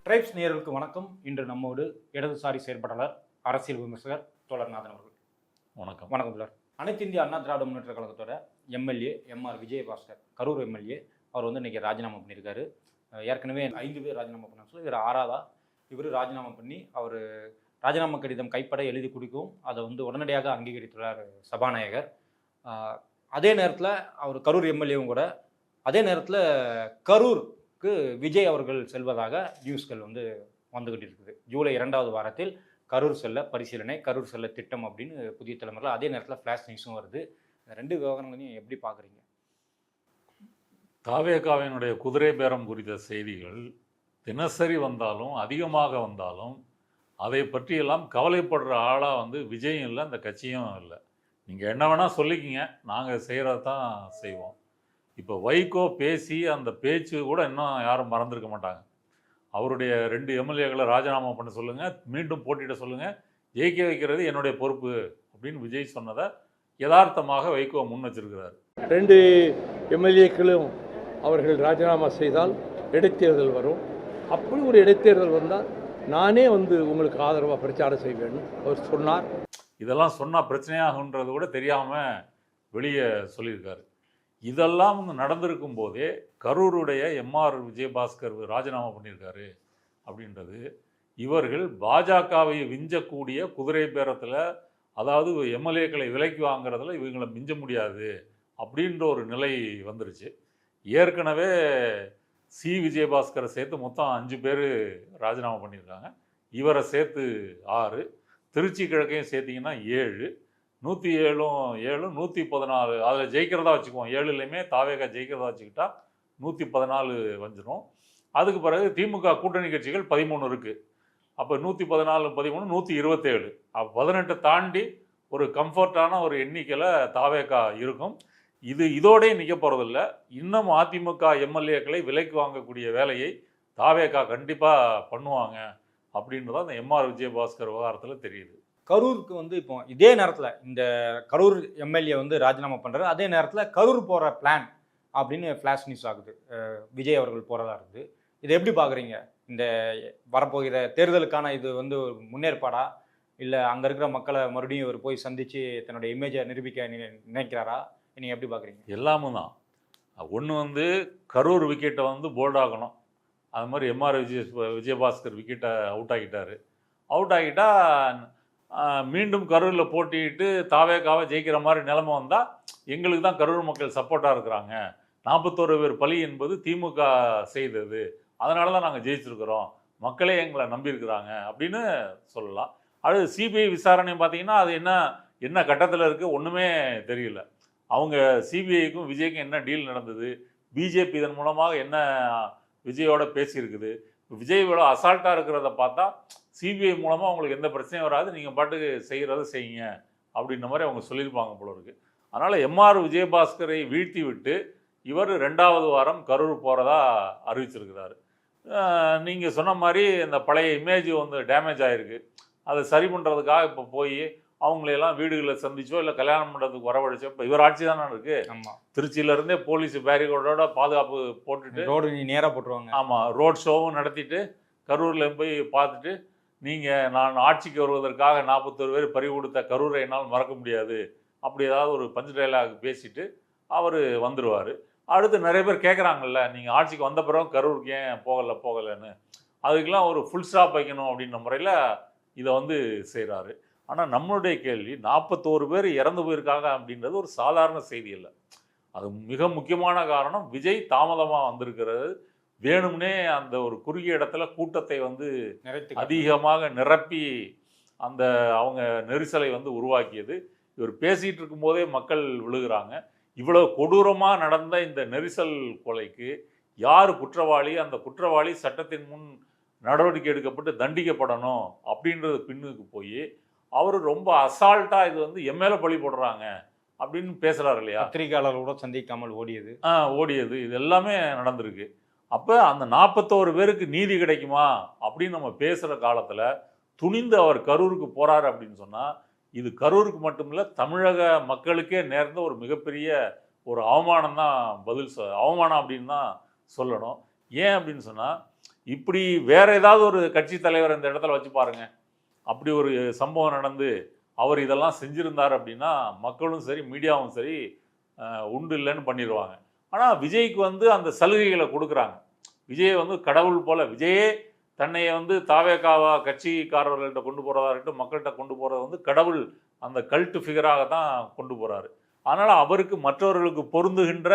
Tribes நேயர்களுக்கு வணக்கம். இன்று நம்மோடு இடதுசாரி செயற்பாட்டாளர், அரசியல் விமர்சகர் தோழர் நாதன் அவர்கள். வணக்கம். வணக்கம் தோழர். அனைத்து இந்திய அண்ணா திராவிட முன்னேற்ற கழகத்தோட MLA MR Vijayabaskar, Karur MLA, அவர் வந்து இன்னைக்கு ராஜினாமா பண்ணியிருக்காரு. ஏற்கனவே 5 பேர் ராஜினாமா பண்ண சொல்லி இவர் 6ஆவதா இவர் ராஜினாமா பண்ணி அவர் ராஜினாமா கடிதம் கைப்பட எழுதி கொடுக்கவும் அதை வந்து உடனடியாக அங்கீகரித்துள்ளார் சபாநாயகர். அதே நேரத்தில் அவர் கரூர் எம்எல்ஏவும் கூட அதே நேரத்தில் கரூருக்கு விஜய் அவர்கள் செல்வதாக நியூஸ்கள் வந்து வந்துகிட்டு இருக்குது. ஜூலை 2வது வாரத்தில் கரூர் செல்ல பரிசீலனை, கரூர் செல்ல திட்டம் அப்படின்னு புதிய தலைமுறையில் அதே நேரத்தில் ஃப்ளாஷ் நியூஸும் வருது. இந்த 2 விவகாரங்களையும் எப்படி பார்க்குறீங்க? தாவேகாவினுடைய குதிரை பேரம் குறித்த செய்திகள் தினசரி வந்தாலும் அதிகமாக வந்தாலும் அதை பற்றியெல்லாம் கவலைப்படுற ஆளாக வந்து விஜயும் இல்லை, அந்த கட்சியும் இல்லை. நீங்கள் என்ன வேணால் சொல்லிக்கிங்க, நாங்கள் செய்கிறது தான் செய்வோம். இப்போ வைகோ பேசி அந்த பேச்சு கூட இன்னும் யாரும் மறந்துருக்க மாட்டாங்க. அவருடைய 2 எம்எல்ஏக்களை ராஜினாமா பண்ண சொல்லுங்கள், மீண்டும் போட்டியிட சொல்லுங்கள், ஜெயிக்க வைக்கிறது என்னுடைய பொறுப்பு அப்படின்னு விஜய் சொன்னதை யதார்த்தமாக வைகோ முன் வச்சிருக்கிறார். 2 எம்எல்ஏக்களும் அவர்கள் ராஜினாமா செய்தால் இடைத்தேர்தல் வரும். அப்படி ஒரு இடைத்தேர்தல் வந்தால் நானே வந்து உங்களுக்கு ஆதரவாக பிரச்சாரம் செய்வேன்னு அவர் சொன்னார். இதெல்லாம் சொன்னால் பிரச்சனையாகுன்றது கூட தெரியாமல் வெளியே சொல்லியிருக்காரு. இதெல்லாம் வந்து நடந்திருக்கும் போதே கரூருடைய எம்ஆர் விஜயபாஸ்கர் ராஜினாமா பண்ணியிருக்காரு அப்படின்றது இவர்கள் பாஜகவை விஞ்சக்கூடிய குதிரை பேரத்தில், அதாவது எம்எல்ஏக்களை விலைக்கு வாங்குறதுல இவங்களை மிஞ்ச முடியாது அப்படின்ற ஒரு நிலை வந்துருச்சு. ஏற்கனவே விஜயபாஸ்கரை சேர்த்து மொத்தம் 5 பேர் ராஜினாமா பண்ணியிருக்காங்க. இவரை சேர்த்து 6, திருச்சி கிழக்கையும் சேர்த்திங்கன்னா 7, 107 114, அதில் ஜெயிக்கிறதா வச்சுக்குவோம். 7லையுமே தாவேகா ஜெயிக்கிறதா வச்சுக்கிட்டா 114 வந்துடும். அதுக்கு பிறகு திமுக கூட்டணி கட்சிகள் 13 இருக்குது. அப்போ 114 13 127, 18 தாண்டி ஒரு கம்ஃபர்டான ஒரு எண்ணிக்கையில் தாவேகா இருக்கும். இதோடய நிற்க போகிறதில்ல. இன்னும் அதிமுக எம்எல்ஏக்களை விலைக்கு வாங்கக்கூடிய வேலையை தாவேகா கண்டிப்பாக பண்ணுவாங்க அப்படின்றத அந்த எம்ஆர் விஜயபாஸ்கர் விவகாரத்தில் தெரியுது. கரூருக்கு வந்து இப்போ இதே நேரத்தில் இந்த கரூர் எம்எல்ஏ வந்து ராஜினாமா பண்ணுறாரு, அதே நேரத்தில் கரூர் போகிற பிளான் அப்படின்னு ஃப்ளாஷ் நியூஸ் ஆகுது. விஜய் அவர்கள் போகிறதா இருக்குது. இதை எப்படி பார்க்குறீங்க? இந்த வரப்போகிற தேர்தலுக்கான இது வந்து முன்னேற்பாடா, இல்லை அங்கே இருக்கிற மக்களை மறுபடியும் இவர் போய் சந்தித்து தன்னுடைய இமேஜை நிரூபிக்க நினைக்கிறாரா? நீங்கள் எப்படி பார்க்குறீங்க? எல்லாமும் தான். ஒன்று வந்து கரூர் விக்கெட்டை வந்து போல்டாகணும். அது மாதிரி எம்ஆர் விஜயபாஸ்கர் விக்கெட்டை அவுட் ஆகிட்டா மீண்டும் கரூரில் போட்டிட்டு தாவேகாவை ஜெயிக்கிற மாதிரி நிலைமை வந்தால் எங்களுக்கு தான் கரூர் மக்கள் சப்போர்ட்டாக இருக்கிறாங்க. 41 பேர் பலி என்பது திமுக செய்தது, அதனால தான் நாங்கள் ஜெயிச்சிருக்கிறோம், மக்களே எங்களை நம்பியிருக்கிறாங்க அப்படின்னு சொல்லலாம். அது சிபிஐ விசாரணை பார்த்தீங்கன்னா அது என்ன கட்டத்தில் இருக்குது ஒன்றுமே தெரியல. அவங்க சிபிஐக்கும் விஜய்க்கும் என்ன டீல் நடந்தது, பிஜேபி இதன் மூலமாக என்ன விஜயோட பேசியிருக்குது, விஜயோட அசால்ட்டாக இருக்கிறத பார்த்தா சிபிஐ மூலமாக அவங்களுக்கு எந்த பிரச்சனையும் வராது, நீங்கள் பாட்டுக்கு செய்கிறத செய்யுங்க அப்படின்ற மாதிரி அவங்க சொல்லியிருப்பாங்க போல இருக்குது. அதனால் எம்ஆர் விஜயபாஸ்கரை வீழ்த்தி விட்டு இவர் 2வது வாரம் கரூர் போகிறதா அறிவிச்சிருக்கிறாரு. நீங்கள் சொன்ன மாதிரி இந்த பழைய இமேஜ் வந்து டேமேஜ் ஆகிருக்கு, அதை சரி பண்ணுறதுக்காக இப்போ போய் அவங்களையெல்லாம் வீடுகளில் சந்திச்சோ இல்லை கல்யாணம் பண்ணுறதுக்கு வரவழைச்சோ. இப்போ இவர் ஆட்சி தானே இருக்குது. ஆமாம், திருச்சியிலேருந்தே போலீஸ் பேரிகோடோட பாதுகாப்பு போட்டுட்டு ரோடு நேராக போட்டுருவாங்க. ஆமாம், ரோட் ஷோவும் நடத்திட்டு கரூரில் போய் பார்த்துட்டு, நான் ஆட்சிக்கு வருவதற்காக 41 பேர் பறி கொடுத்த கரூரை என்னால் மறக்க முடியாது அப்படி ஏதாவது ஒரு பஞ்சு டைலாக் பேசிட்டு அவர் வந்துடுவார். அடுத்து நிறைய பேர் கேட்குறாங்கல்ல, நீங்கள் ஆட்சிக்கு வந்த பிறகு கரூருக்கு ஏன் போகலைன்னு, அதுக்கெல்லாம் ஒரு ஃபுல் ஸ்டாப் வைக்கணும் அப்படின்ற முறையில் இதை வந்து செய்கிறாரு. ஆனால் நம்மளுடைய கேள்வி, 41 பேர் இறந்து போயிருக்காங்க அப்படின்றது ஒரு சாதாரண செய்தி இல்லை. அது மிக முக்கியமான காரணம் விஜய் தாமதமாக வந்திருக்கிறது. வேணும்னே அந்த ஒரு குறுகிய இடத்துல கூட்டத்தை வந்து அதிகமாக நிரப்பி அந்த அவங்க நெரிசலை வந்து உருவாக்கியது. இவர் பேசிகிட்டு இருக்கும்போதே மக்கள் விழுகிறாங்க. இவ்வளவு கொடூரமாக நடந்த இந்த நெரிசல் கொலைக்கு யார் குற்றவாளி, அந்த குற்றவாளி சட்டத்தின் முன் நடவடிக்கை எடுக்கப்பட்டு தண்டிக்கப்படணும் அப்படின்றது பின்னுக்கு போய் அவர் ரொம்ப அசால்ட்டாக இது வந்து எம்எல்ஏ பழி போடுறாங்க அப்படின்னு பேசுகிறார் இல்லையா. பத்திரிகையாளர்களோட சந்திக்காமல் ஓடியது இது எல்லாமே நடந்திருக்கு. அப்போ அந்த 41 பேருக்கு நீதி கிடைக்குமா அப்படின்னு நம்ம பேசுகிற காலத்தில் துணிந்து அவர் கரூருக்கு போகிறாரு அப்படின்னு சொன்னால் இது கரூருக்கு மட்டுமில்லை, தமிழக மக்களுக்கே நேர்ந்த ஒரு மிகப்பெரிய ஒரு அவமானம் தான். அவமானம் அப்படின்னு தான் சொல்லணும். ஏன் அப்படின்னு சொன்னால் இப்படி வேற ஏதாவது ஒரு கட்சி தலைவர் இந்த இடத்துல வச்சு பாருங்க, அப்படி ஒரு சம்பவம் நடந்து அவர் இதெல்லாம் செஞ்சிருந்தார் அப்படின்னா மக்களும் சரி மீடியாவும் சரி உண்டு இல்லைன்னு பண்ணிடுவாங்க. ஆனால் விஜய்க்கு வந்து அந்த சலுகைகளை கொடுக்குறாங்க. விஜயை வந்து கடவுள் போல, விஜயே தன்னைய வந்து தாவேகாவா கட்சிக்காரர்கள்ட்ட கொண்டு போகிறதா இருக்கட்டும், மக்கள்கிட்ட கொண்டு போகிறத வந்து கடவுள் அந்த கல்ட்டு ஃபிகராக தான் கொண்டு போகிறாரு. அதனால் அவருக்கு மற்றவர்களுக்கு பொருந்துகின்ற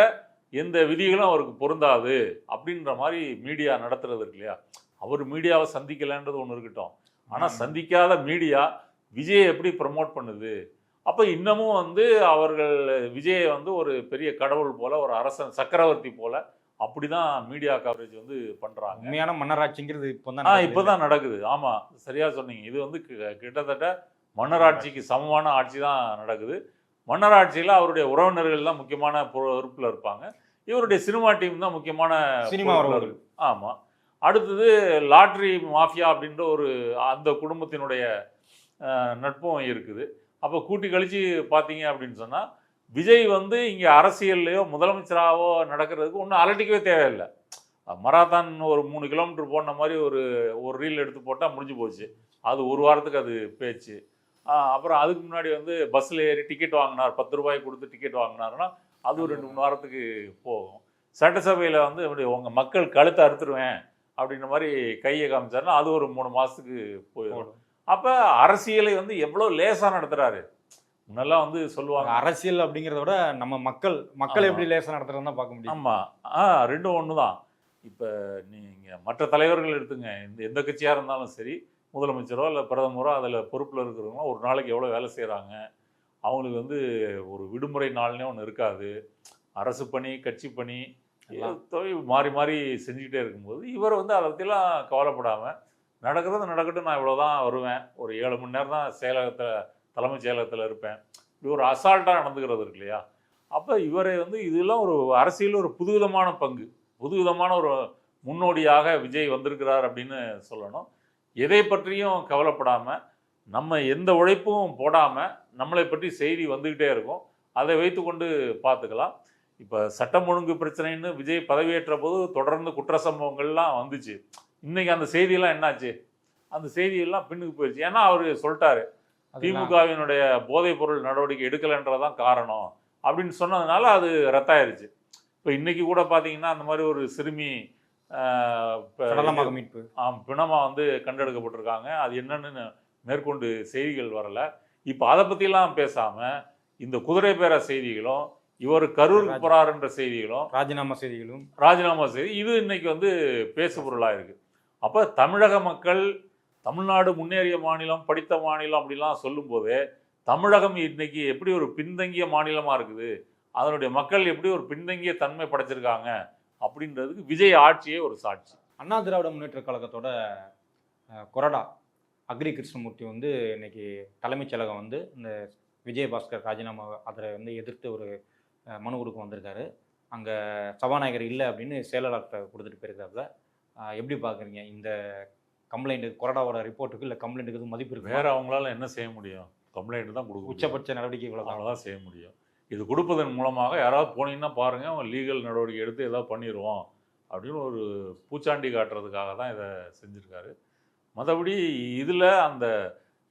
எந்த விதிகளும் அவருக்கு பொருந்தாது அப்படின்ற மாதிரி மீடியா நடத்துறது இருக்கு இல்லையா. அவர் மீடியாவை சந்திக்கலைன்றது ஒன்று இருக்கட்டும், ஆனால் சந்திக்காத மீடியா விஜயை எப்படி ப்ரமோட் பண்ணுது? அப்போ இன்னமும் வந்து அவர்கள் விஜயை வந்து ஒரு பெரிய கடவுள் போல, ஒரு அரசன் சக்கரவர்த்தி போல அப்படிதான் மீடியா கவரேஜ் வந்து பண்றாங்க. உண்மையான மன்னராட்சிங்கிறது இப்போதான் நடக்குது. ஆமா, சரியா சொன்னீங்க. இது வந்து கிட்டத்தட்ட மன்னராட்சிக்கு சமமான ஆட்சி தான் நடக்குது. மன்னராட்சியில் அவருடைய உறவினர்கள் தான் முக்கியமான பொறுப்பில் இருப்பாங்க. இவருடைய சினிமா டீம் தான் முக்கியமான சினிமா உறவுகள். ஆமா. அடுத்தது லாட்ரி மாஃபியா அப்படின்ற ஒரு அந்த குடும்பத்தினுடைய நட்பும் இருக்குது. அப்போ கூட்டி கழிச்சு பார்த்தீங்க அப்படின்னு சொன்னால் விஜய் வந்து இங்கே அரசியல்லையோ முதலமைச்சராகவோ நடக்கிறதுக்கு ஒன்றும் அலட்டிக்கவே தேவையில்லை. மராத்தான் ஒரு 3 கிலோமீட்டர் போன மாதிரி ஒரு ரீல் எடுத்து போட்டால் முடிஞ்சு போச்சு. அது ஒரு வாரத்துக்கு அது பேச்சு. அப்புறம் அதுக்கு முன்னாடி வந்து பஸ்ஸில் ஏறி டிக்கெட் வாங்கினார், 10 ரூபாய் கொடுத்து டிக்கெட் வாங்கினாருன்னா அது ஒரு 2-3 வாரத்துக்கு போகும். சட்டசபையில் வந்து இப்படி உங்கள் மக்கள் கழுத்தை அறுத்துருவேன் அப்படின்ற மாதிரி கையை காமிச்சாருன்னா அது ஒரு 3 மாதத்துக்கு போயிடும். அப்போ அரசியலை வந்து எவ்வளோ லேசாக நடத்துகிறாரு. முன்னெல்லாம் வந்து சொல்லுவாங்க அரசியல் அப்படிங்கிறத விட நம்ம மக்கள் எப்படி லேசாக நடத்துறதுன்னு தான் பார்க்க முடியும். ஆமாம், ரெண்டும் ஒன்று தான். இப்போ நீங்கள் மற்ற தலைவர்கள் எடுத்துங்க, எந்த கட்சியாக இருந்தாலும் சரி, முதலமைச்சரோ இல்லை பிரதமரோ அதில் பொறுப்பில் இருக்கிறவங்க ஒரு நாளைக்கு எவ்வளோ வேலை செய்கிறாங்க. அவங்களுக்கு வந்து ஒரு விடுமுறை நாள்னே ஒன்று இருக்காது. அரசு பணி, கட்சி பணி தொழில் மாறி மாறி செஞ்சுக்கிட்டே இருக்கும்போது இவர் வந்து அதை பற்றிலாம் கவலைப்படாமல் நடக்கட்டும், நான் இவ்வளோ தான் வருவேன், ஒரு 7 மணி நேரம் தான் தலைமைச் செயலகத்தில் இருப்பேன், இப்படி ஒரு அசால்ட்டாக நடந்துக்கிறது இருக்கு இல்லையா. அப்போ இவரை வந்து இதெல்லாம் ஒரு அரசியல் ஒரு புதுவிதமான பங்கு, புதுவிதமான ஒரு முன்னோடியாக விஜய் வந்திருக்கிறார் அப்படின்னு சொல்லணும். எதை பற்றியும் கவலைப்படாமல், நம்ம எந்த உழைப்பும் போடாமல் நம்மளை பற்றி செய்தி வந்துக்கிட்டே இருக்கும், அதை வைத்து கொண்டு பார்த்துக்கலாம். இப்போ சட்டம் ஒழுங்கு பிரச்சனைன்னு விஜய் பதவியேற்ற போது தொடர்ந்து குற்ற சம்பவங்கள்லாம் வந்துச்சு. இன்றைக்கி அந்த செய்தியெல்லாம் என்னாச்சு? அந்த செய்தியெல்லாம் பின்னுக்கு போயிடுச்சு. ஏன்னா அவர் சொல்லிட்டாரு, திமுகவினுடைய போதைப் பொருள் நடவடிக்கை எடுக்கலைன்றதான் காரணம் அப்படின்னு சொன்னதுனால அது ரத்தாயிருச்சு. இப்போ இன்றைக்கி கூட பார்த்தீங்கன்னா அந்த மாதிரி ஒரு சிறுமி மீட்பு பிணமாக வந்து கண்டெடுக்கப்பட்டிருக்காங்க. அது என்னன்னு மேற்கொண்டு செய்திகள் வரலை. இப்போ அதை பற்றிலாம் பேசாமல் இந்த குதிரை பேர செய்திகளும், இவர் கரூருக்கு போறாருன்ற செய்திகளும், ராஜினாமா செய்தி இது இன்னைக்கு வந்து பேசு பொருளாக இருக்கு. அப்போ தமிழக மக்கள் தமிழ்நாடு முன்னேறிய மாநிலம், படித்த மாநிலம் அப்படிலாம் சொல்லும்போது தமிழகம் இன்னைக்கு எப்படி ஒரு பின்தங்கிய மாநிலமாக இருக்குது, அதனுடைய மக்கள் எப்படி ஒரு பின்தங்கிய தன்மை படைச்சிருக்காங்க அப்படின்றதுக்கு விஜய் ஆட்சியே ஒரு சாட்சி. அண்ணா திராவிட முன்னேற்ற கழகத்தோட கொறடா அக்ரி கிருஷ்ணமூர்த்தி வந்து இன்னைக்கு தலைமைச் செயலகம் வந்து இந்த விஜயபாஸ்கர் ராஜினாமா அதை வந்து எதிர்த்து ஒரு மனு கொடுக்க வந்திருக்காரு. அங்கே சபாநாயகர் இல்லை அப்படின்னு செயலாளர்கிட்ட கொடுத்துட்டு போயிருக்காப்புல. எப்படி பார்க்குறீங்க இந்த கம்ப்ளைண்ட்டு, கொறடாவோட ரிப்போர்ட்டுக்கு இல்லை கம்ப்ளைண்ட்டுக்கு எதுவும் மதிப்பு இருக்கு? வேறு அவங்களால என்ன செய்ய முடியும்? கம்ப்ளைண்ட் தான் கொடுக்கும். உச்சபட்ச நடவடிக்கைகளை தான் செய்ய முடியும். இது கொடுப்பதன் மூலமாக யாராவது போனீங்கன்னா பாருங்கள், அவங்க லீகல் நடவடிக்கை எடுத்து ஏதாவது பண்ணிடுவோம் அப்படின்னு ஒரு பூச்சாண்டி காட்டுறதுக்காக தான் இதை செஞ்சுருக்காரு. மற்றபடி இதில் அந்த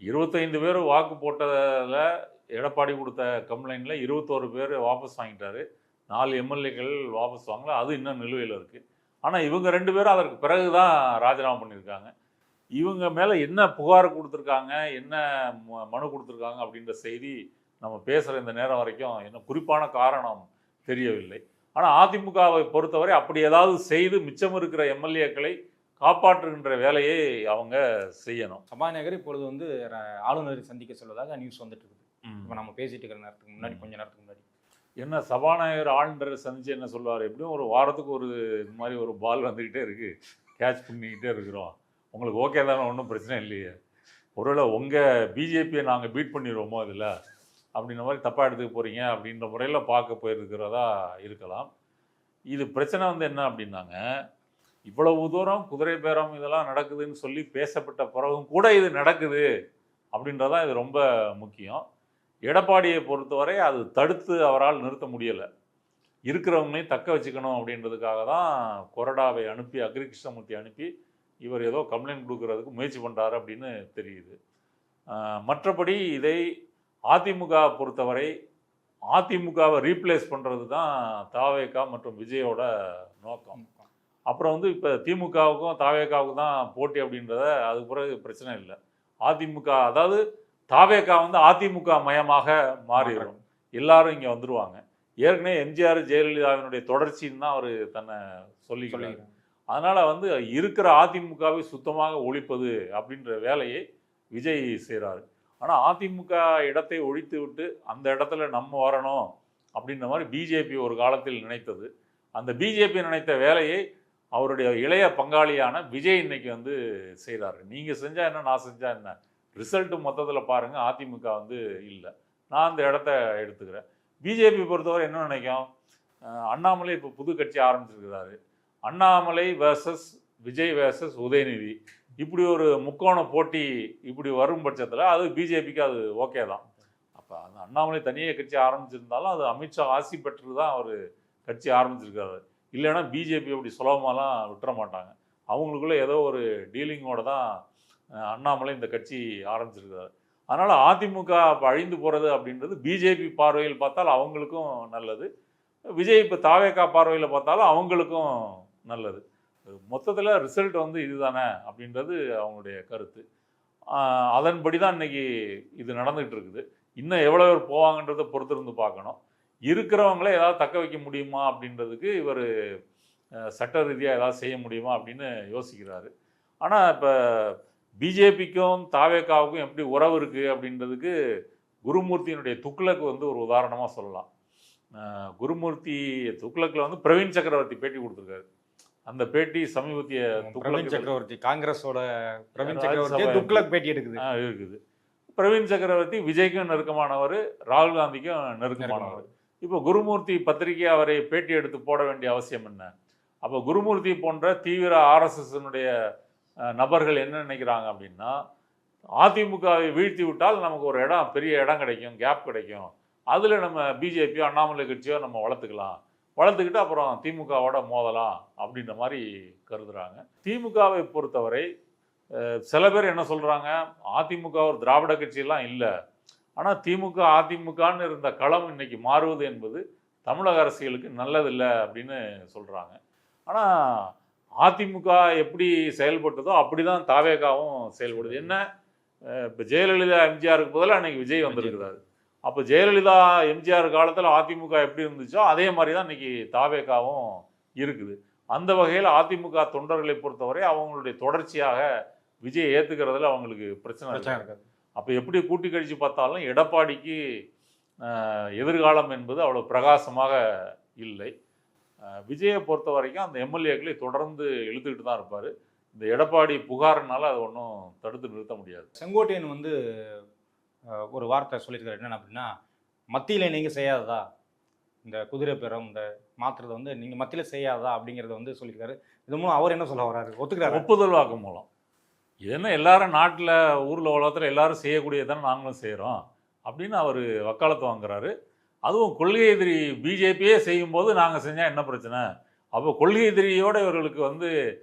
25 பேர் வாக்கு போட்டதில் எடப்பாடி கொடுத்த கம்ப்ளைண்ட்டில் 21 பேர் வாபஸ் வாங்கிட்டாரு, 4 எம்எல்ஏக்கள் வாபஸ் வாங்கல, அது இன்னும் நிலுவையில் இருக்குது. ஆனால் இவங்க 2 பேரும் அதற்கு பிறகு தான் ராஜினாமா பண்ணியிருக்காங்க. இவங்க மேலே என்ன புகார் கொடுத்துருக்காங்க, என்ன மனு கொடுத்துருக்காங்க அப்படின்ற செய்தி நம்ம பேசுகிற இந்த நேரம் வரைக்கும் என்ன குறிப்பான காரணம் தெரியவில்லை. ஆனால் அதிமுகவை பொறுத்தவரை அப்படி ஏதாவது செய்து மிச்சம் இருக்கிற எம்எல்ஏக்களை காப்பாற்றுகின்ற வேலையை அவங்க செய்யணும். சபாநாயகர் இப்பொழுது வந்து ஆளுநரை சந்திக்க சொல்வதாக நியூஸ் வந்துட்டு இருக்குது. இப்போ நம்ம பேசிட்டு இருக்கிற நேரத்துக்கு முன்னாடி, கொஞ்ச நேரத்துக்கு முன்னாடி என்ன சபாநாயகர் ஆளுநரை சந்திச்சு என்ன சொல்லுவார்? எப்படியும் ஒரு வாரத்துக்கு ஒரு இது மாதிரி ஒரு பால் வந்துக்கிட்டே இருக்குது, கேட்ச் பண்ணிக்கிட்டே இருக்கிறோம், உங்களுக்கு ஓகே தானே, ஒன்றும் பிரச்சனை இல்லையே, ஒருவேளை உங்கள் பிஜேபியை நாங்கள் பீட் பண்ணிடுவோமோ இதில் அப்படின்ற மாதிரி தப்பாக எடுத்துக்க போகிறீங்க அப்படின்ற முறையில் பார்க்க போயிருக்கிறதா இருக்கலாம். இது பிரச்சனை வந்து என்ன அப்படின்னாங்க, இவ்வளவு தூரம் குதிரை பேரம் இதெல்லாம் நடக்குதுன்னு சொல்லி பேசப்பட்ட பிறகும் கூட இது நடக்குது அப்படின்றதான் இது ரொம்ப முக்கியம். எடப்பாடியை பொறுத்தவரை அது தடுத்து அவரால் நிறுத்த முடியலை. இருக்கிறவங்களையும் தக்க வச்சுக்கணும் அப்படின்றதுக்காக தான் கொறடாவை அனுப்பி, அக்ரி கிருஷ்ணமூர்த்தி அனுப்பி இவர் ஏதோ கம்ப்ளைண்ட் கொடுக்கறதுக்கு முயற்சி பண்ணுறாரு அப்படின்னு தெரியுது. மற்றபடி இதை அதிமுக பொறுத்தவரை அதிமுகவை ரீப்ளேஸ் பண்ணுறது தான் தாவேகா மற்றும் விஜயோட நோக்கம். அப்புறம் வந்து இப்போ திமுகவுக்கும் தாவேகாவுக்கும் தான் போட்டி அப்படின்றத அதுக்கு பிறகு பிரச்சனை இல்லை. அதிமுக அதாவது தாவேகா வந்து அதிமுக மயமாக மாறிடும், எல்லாரும் இங்கே வந்துடுவாங்க. ஏற்கனவே எம்ஜிஆர் ஜெயலலிதாவினுடைய தொடர்ச்சின்னு தான் அவர் தன்னை சொல்லிக்கிறார். அதனால் வந்து இருக்கிற அதிமுகவை சுத்தமாக ஒழிப்பது அப்படின்ற வேலையை விஜய் செய்கிறாரு. ஆனால் அதிமுக இடத்தை ஒழித்து விட்டு அந்த இடத்துல நம்ம வரணும் அப்படின்ற மாதிரி பிஜேபி ஒரு காலத்தில் நினைத்தது. அந்த பிஜேபி நினைத்த வேலையை அவருடைய இளைய பங்காளியான விஜய் இன்னைக்கு வந்து செய்கிறாரு. நீங்கள் செஞ்சால் என்ன, நான் செஞ்சால் என்ன, ரிசல்ட்டு மொத்தத்தில் பாருங்கள் அதிமுக வந்து இல்லை, நான் அந்த இடத்த எடுத்துக்கிறேன். பிஜேபி பொறுத்தவரை என்ன நினைக்கும், அண்ணாமலை இப்போ புது கட்சி ஆரம்பிச்சிருக்கிறாரு, அண்ணாமலை வேர்சஸ் விஜய் வேர்சஸ் உதயநிதி, இப்படி ஒரு முக்கோண போட்டி இப்படி வரும் பட்சத்தில் அது பிஜேபிக்கு அது ஓகே தான். அப்போ அந்த அண்ணாமலை தனியாக கட்சி ஆரம்பிச்சிருந்தாலும் அது அமித்ஷா ஆசி பெற்று தான் அவர் கட்சி ஆரம்பிச்சிருக்காரு. இல்லைன்னா பிஜேபி அப்படி சுலபமாலாம் விட்டுற மாட்டாங்க. அவங்களுக்குள்ளே ஏதோ ஒரு டீலிங்கோடு தான் அண்ணாமலை இந்த கட்சி ஆரம்பிச்சிருக்காரு. அதனால் அதிமுக இப்போ அழிந்து போகிறது அப்படின்றது பிஜேபி பார்வையில் பார்த்தால் அவங்களுக்கும் நல்லது, விஜய் இப்போ தாவேகா பார்வையில் பார்த்தாலும் அவங்களுக்கும் நல்லது. மொத்தத்தில் ரிசல்ட் வந்து இதுதானே அப்படின்றது அவங்களுடைய கருத்து. அதன்படி தான் இன்றைக்கி இது நடந்துகிட்டு இருக்குது. இன்னும் எவ்வளோ பேர் போவாங்கன்றதை பொறுத்திருந்து பார்க்கணும். இருக்கிறவங்களே ஏதாவது தக்க வைக்க முடியுமா அப்படின்றதுக்கு இவர் சட்ட ரீதியாக ஏதாவது செய்ய முடியுமா அப்படின்னு யோசிக்கிறாரு. ஆனால் இப்போ பிஜேபிக்கும் தாவேகாவுக்கும் எப்படி உறவு இருக்குது அப்படின்றதுக்கு குருமூர்த்தியினுடைய துக்ளக் வந்து ஒரு உதாரணமாக சொல்லலாம். குருமூர்த்தி துக்ளக்கில் வந்து பிரவீன் சக்கரவர்த்தி பேட்டி கொடுத்துருக்காரு. அந்த பேட்டி சமீபத்திய பிரவீன் சக்கரவர்த்தி காங்கிரஸோட பிரவீன் சக்கரவர்த்தி துக்ளக் பேட்டி இருக்குது. பிரவீன் சக்கரவர்த்தி விஜய்க்கும் நெருக்கமானவர், ராகுல் காந்திக்கும் நெருக்கமானவர். இப்போ குருமூர்த்தி பத்திரிகை அவரை பேட்டி எடுத்து போட வேண்டிய அவசியம் என்ன? அப்போ குருமூர்த்தி போன்ற தீவிர ஆர்எஸ்எஸ்னுடைய நபர்கள் என்ன நினைக்கிறாங்க அப்படின்னா, அதிமுகவை வீழ்த்தி விட்டால் நமக்கு ஒரு இடம், பெரிய இடம் கிடைக்கும், கேப் கிடைக்கும், அதில் நம்ம பிஜேபியோ அண்ணாமலை கட்சியோ நம்ம வளர்த்துக்கிட்டு அப்புறம் திமுகவோட மோதலாம் அப்படின்ற மாதிரி கருதுகிறாங்க. திமுகவை பொறுத்தவரை சில பேர் என்ன சொல்கிறாங்க, அதிமுக ஒரு திராவிட கட்சியெல்லாம் இல்லை, ஆனால் திமுக அதிமுகன்னு இருந்த களம் இன்னைக்கு மாறுவது என்பது தமிழக அரசியலுக்கு நல்லதில்லை அப்படின்னு சொல்கிறாங்க. ஆனால் அதிமுக எப்படி செயல்பட்டதோ அப்படி தான் தாவேகாவும் செயல்படுது. என்ன இப்போ ஜெயலலிதா எம்ஜிஆருக்கு பதிலாக அன்றைக்கி விஜய் வந்திருக்கிறாரு. அப்போ ஜெயலலிதா எம்ஜிஆர் காலத்தில் அதிமுக எப்படி இருந்துச்சோ அதே மாதிரி தான் இன்றைக்கி தாவேகாவும் இருக்குது. அந்த வகையில் அதிமுக தொண்டர்களை பொறுத்தவரை அவங்களுடைய தொடர்ச்சியாக விஜய் ஏற்றுக்கிறதுல அவங்களுக்கு பிரச்சனை இருக்காது. அப்போ எப்படி கூட்டி கழிச்சு பார்த்தாலும் எடப்பாடிக்கு எதிர்காலம் என்பது அவ்வளோ பிரகாசமாக இல்லை. விஜயை பொறுத்த வரைக்கும் அந்த எம்எல்ஏக்களை தொடர்ந்து இழுத்துக்கிட்டு தான் இருப்பார். இந்த எடப்பாடி புகார்னால அதை ஒன்றும் தடுத்து நிறுத்த முடியாது. செங்கோட்டையன் வந்து ஒரு வார்த்தை சொல்லியிருக்காரு, என்னென்ன அப்படின்னா, மத்தியில் நீங்கள் செய்யாததா, இந்த குதிரை பேரம் இந்த மாற்றுறதை வந்து நீங்கள் மத்தியில் செய்யாததா அப்படிங்கிறத வந்து சொல்லியிருக்காரு. இது மூலம் அவர் என்ன சொல்ல வர்றாரு, ஒத்துக்கிறாரு? ஒப்புதல் வாக்கு மூலம். ஏன்னா எல்லாரும் நாட்டில் ஊரில் உலகத்தில் எல்லாரும் செய்யக்கூடியதானே நாங்களும் செய்கிறோம் அப்படின்னு அவர் வக்காலத்து வாங்குறாரு. அதுவும் கொள்கை எதிரி பிஜேபியே செய்யும்போது நாங்கள் செஞ்சால் என்ன பிரச்சனை? அப்போ கொள்கை எதிரியோடு இவர்களுக்கு வந்து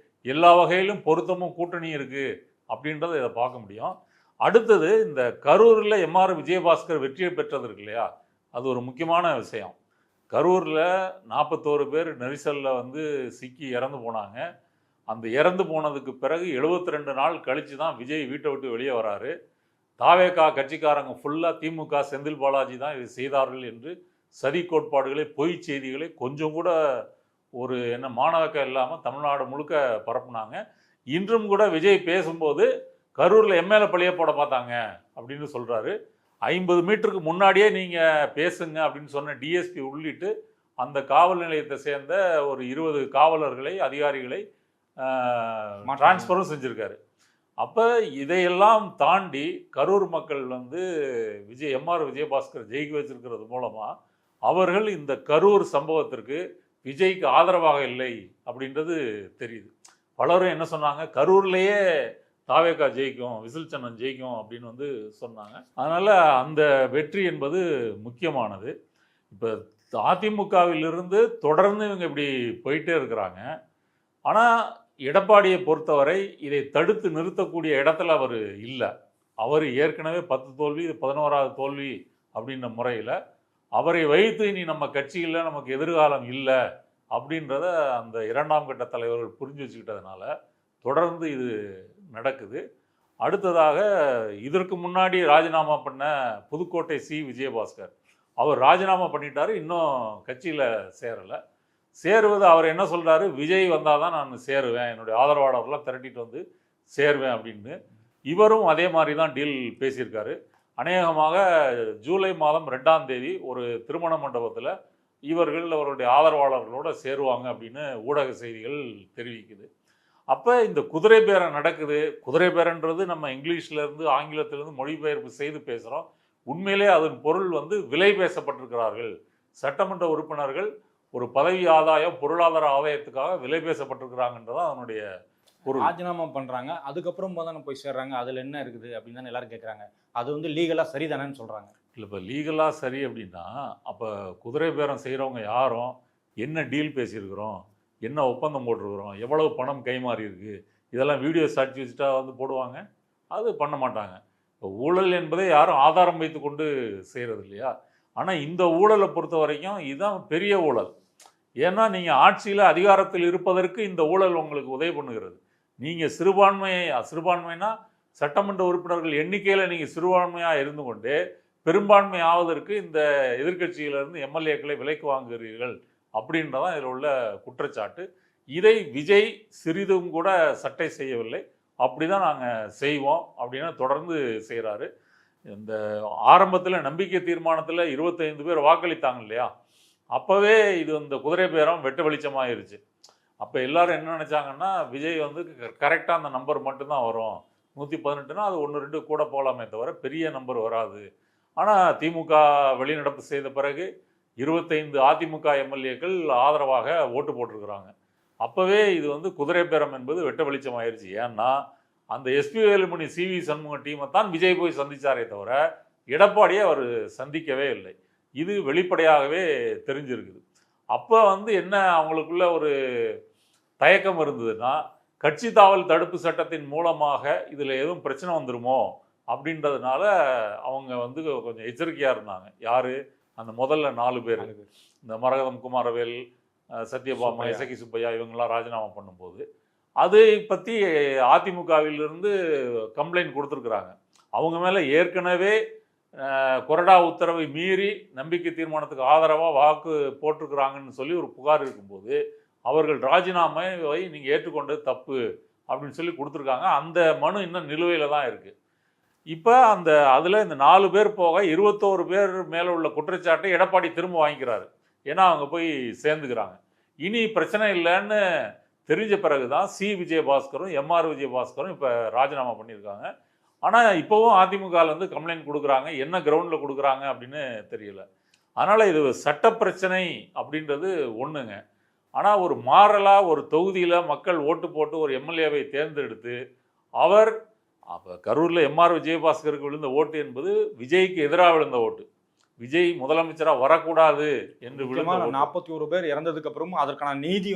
எல்லா வகையிலும் பொருத்தமும் கூட்டணியும் இருக்குது அப்படின்றத இதை பார்க்க முடியும். அடுத்தது இந்த கரூரில் எம்ஆர் விஜயபாஸ்கர் வெற்றியை பெற்றது இருக்கு இல்லையா, அது ஒரு முக்கியமான விஷயம். கரூரில் 41 பேர் நெரிசலில் வந்து சிக்கி இறந்து போனாங்க. அந்த இறந்து போனதுக்கு பிறகு 72 நாள் கழித்து தான் விஜய் வீட்டை விட்டு வெளியே வராரு. தாவேகா கட்சிக்காரங்க ஃபுல்லாக திமுக செந்தில் பாலாஜி தான் இது செய்தார்கள் என்று சதி கோட்பாடுகளை, பொய் செய்திகளை கொஞ்சம் கூட ஒரு மானவக்கம் இல்லாமல் தமிழ்நாடு முழுக்க பரப்புனாங்க. இன்றும் கூட விஜய் பேசும்போது கரூரில் எம்எல்ஏ பழிய போட பார்த்தாங்க அப்படின்னு சொல்கிறாரு. 50 மீட்டருக்கு முன்னாடியே நீங்கள் பேசுங்க அப்படின்னு சொன்ன டிஎஸ்பி உள்ளிட்டு அந்த காவல் நிலையத்தை சேர்ந்த ஒரு 20 காவலர்களை, அதிகாரிகளை டிரான்ஸ்ஃபரும் செஞ்சுருக்காரு. அப்போ இதையெல்லாம் தாண்டி கரூர் மக்கள் வந்து எம்ஆர் விஜயபாஸ்கர் ஜெயிக்க வச்சிருக்கிறது மூலமாக அவர்கள் இந்த கரூர் சம்பவத்திற்கு விஜய்க்கு ஆதரவாக இல்லை அப்படின்றது தெரியுது. பலரும் என்ன சொன்னாங்க, கரூர்லேயே தாவேகா ஜெயிக்கும், விசில் சின்னம் ஜெயிக்கும் அப்படின்னு வந்து சொன்னாங்க. அதனால் அந்த வெற்றி என்பது முக்கியமானது. இப்போ அதிமுகவிலிருந்து தொடர்ந்து இவங்க இப்படி போயிட்டே இருக்கிறாங்க. ஆனால் எடப்பாடியை பொறுத்தவரை இதை தடுத்து நிறுத்தக்கூடிய இடத்துல அவர் இல்லை. அவர் ஏற்கனவே 10 தோல்வி, இது 11வது தோல்வி அப்படின்ற முறையில் அவரை வைத்து இனி நம்ம கட்சியில் நமக்கு எதிர்காலம் இல்லை அப்படின்றத அந்த 2ஆம் கட்ட தலைவர்கள் புரிஞ்சு வச்சுக்கிட்டதுனால தொடர்ந்து இது நடக்குது. அடுத்ததாக இதற்கு முன்னாடி ராஜினாமா பண்ண புதுக்கோட்டை விஜயபாஸ்கர் அவர் ராஜினாமா பண்ணிட்டாரு, இன்னும் கட்சியில் சேரலை. சேருவது அவர் என்ன சொல்கிறாரு, விஜய் வந்தால் தான் நான் சேருவேன், என்னுடைய ஆதரவாளர்கள்லாம் திரட்டிட்டு வந்து சேருவேன் அப்படின்னு. இவரும் அதே மாதிரி தான் டீல் பேசியிருக்காரு. அநேகமாக ஜூலை மாதம் 2ஆம் தேதி ஒரு திருமண மண்டபத்தில் இவர்கள் அவருடைய ஆதரவாளர்களோடு சேருவாங்க அப்படின்னு ஊடக செய்திகள் தெரிவிக்குது. அப்போ இந்த குதிரை பேரம் நடக்குது. குதிரை பேரன்றது நம்ம இங்கிலீஷ்லேருந்து ஆங்கிலத்திலேருந்து மொழிபெயர்ப்பு செய்து பேசுகிறோம். உண்மையிலே அதன் பொருள் விலை பேசப்பட்டிருக்கிறார்கள். சட்டமன்ற உறுப்பினர்கள் ஒரு பதவி ஆதாயம், பொருளாதார ஆதாயத்துக்காக விலை பேசப்பட்டிருக்கிறாங்கன்றதான் அதனுடைய பொருள். ராஜினாமா பண்ணுறாங்க, அதுக்கப்புறம் தானே போய் சேர்றாங்க, அதில் என்ன இருக்குது அப்படின்னு தானே எல்லாரும் கேட்குறாங்க. அது லீகலாக சரிதானேன்னு சொல்கிறாங்க. இல்லை, இப்போ லீகலாக சரி அப்படின்னா அப்போ குதிரை பேரம் செய்கிறவங்க யாரும் என்ன டீல் பேசியிருக்கிறோம், என்ன ஒப்பந்தம் போட்டிருக்கிறோம், எவ்வளவு பணம் கைமாறி இருக்குது, இதெல்லாம் வீடியோ சாட்சி வச்சுட்டா போடுவாங்க? அது பண்ண மாட்டாங்க. இப்போ ஊழல் என்பதை யாரும் ஆதாரம் வைத்து கொண்டு செய்கிறது இல்லையா? ஆனால் இந்த ஊழலை பொறுத்த வரைக்கும் இதுதான் பெரிய ஊழல். ஏன்னா நீங்கள் ஆட்சியில் அதிகாரத்தில் இருப்பதற்கு இந்த ஊழல் உங்களுக்கு உதவி பண்ணுகிறது. நீங்கள் சிறுபான்மைனா சட்டமன்ற உறுப்பினர்கள் எண்ணிக்கையில் நீங்கள் சிறுபான்மையாக இருந்து கொண்டு பெரும்பான்மை ஆவதற்கு இந்த எதிர்க்கட்சியிலிருந்து எம்எல்ஏக்களை விலைக்கு வாங்குகிறீர்கள் அப்படின்றதான் இதில் உள்ள குற்றச்சாட்டு. இதை விஜய் சிறிதும் கூட சட்டை செய்யவில்லை. அப்படி தான் நாங்கள் செய்வோம் அப்படின்னு தொடர்ந்து செய்கிறாரு. இந்த ஆரம்பத்தில் நம்பிக்கை தீர்மானத்தில் 25 பேர் வாக்களித்தாங்க இல்லையா, அப்போவே இது இந்த குதிரை பேரம் வெட்ட வெளிச்சமாயிருச்சு. அப்போ எல்லாரும் என்ன நினச்சாங்கன்னா, விஜய் கரெக்டாக அந்த நம்பர் மட்டும்தான் வரும், 118னா அது 1-2 கூட போகலாமே தவிர பெரிய நம்பர் வராது. ஆனால் திமுக வெளிநடப்பு செய்த பிறகு 25 அதிமுக எம்எல்ஏக்கள் ஆதரவாக ஓட்டு போட்டிருக்கிறாங்க. அப்போவே இது குதிரை பேரம் என்பது வெட்ட வெளிச்சமாயிருச்சு. ஏன்னா அந்த எஸ்பி வேலுமணி சிவி சண்முக டீமை தான் விஜய் போய் சந்திச்சாரே தவிர எடப்பாடியை அவர் சந்திக்கவே இல்லை. இது வெளிப்படையாகவே தெரிஞ்சிருக்குது. அப்போ என்ன அவங்களுக்குள்ள ஒரு தயக்கம் இருந்ததுன்னா, கட்சி தாவல் தடுப்பு சட்டத்தின் மூலமாக இதில் எதுவும் பிரச்சனை வந்துருமோ அப்படின்றதுனால அவங்க கொஞ்சம் எச்சரிக்கையாக இருந்தாங்க. யார்? அந்த முதல்ல 4 பேர், இந்த மரகதம் குமாரவேல், சத்யபாமா, இசக்கி சுப்பையா இவங்கெல்லாம் ராஜினாமா பண்ணும்போது அதை பற்றி அதிமுகவிலிருந்து கம்ப்ளைண்ட் கொடுத்துருக்குறாங்க. அவங்க மேலே ஏற்கனவே கொறடா உத்தரவை மீறி நம்பிக்கை தீர்மானத்துக்கு ஆதரவாக வாக்கு போட்டிருக்கிறாங்கன்னு சொல்லி ஒரு புகார் இருக்கும்போது அவர்கள் ராஜினாமாவை நீங்கள் ஏற்றுக்கொண்டது தப்பு அப்படின்னு சொல்லி கொடுத்துருக்காங்க. அந்த மனு இன்னும் நிலுவையில் தான் இருக்குது. இப்போ அதில் இந்த 4 பேர் போக 21 பேர் மேலே உள்ள குற்றச்சாட்டை எடப்பாடி திரும்ப வாங்கிக்கிறாரு. ஏன்னா அவங்க போய் சேர்ந்துக்கிறாங்க. இனி பிரச்சனை இல்லைன்னு தெரிஞ்ச பிறகு தான் விஜயபாஸ்கரும் எம்ஆர் விஜயபாஸ்கரும் இப்போ ராஜினாமா பண்ணியிருக்காங்க. ஆனால் இப்போவும் அதிமுகலேருந்து கம்ப்ளைண்ட் கொடுக்குறாங்க. என்ன கிரவுண்டில் கொடுக்குறாங்க அப்படின்னு தெரியல. அதனால் இது சட்ட பிரச்சனை அப்படின்றது ஒன்றுங்க. ஆனால் ஒரு மாறலாக ஒரு தொகுதியில் மக்கள் ஓட்டு போட்டு ஒரு எம்எல்ஏவை தேர்ந்தெடுத்து அவர் அப்போ கரூரில் எம்ஆர் விஜயபாஸ்கருக்கு விழுந்த ஓட்டு என்பது விஜய்க்கு எதிராக விழுந்த ஓட்டு. விஜய் முதலமைச்சராக வரக்கூடாது என்று 41 பேர் இறந்ததுக்கு அப்புறமும் அதற்கான நீதி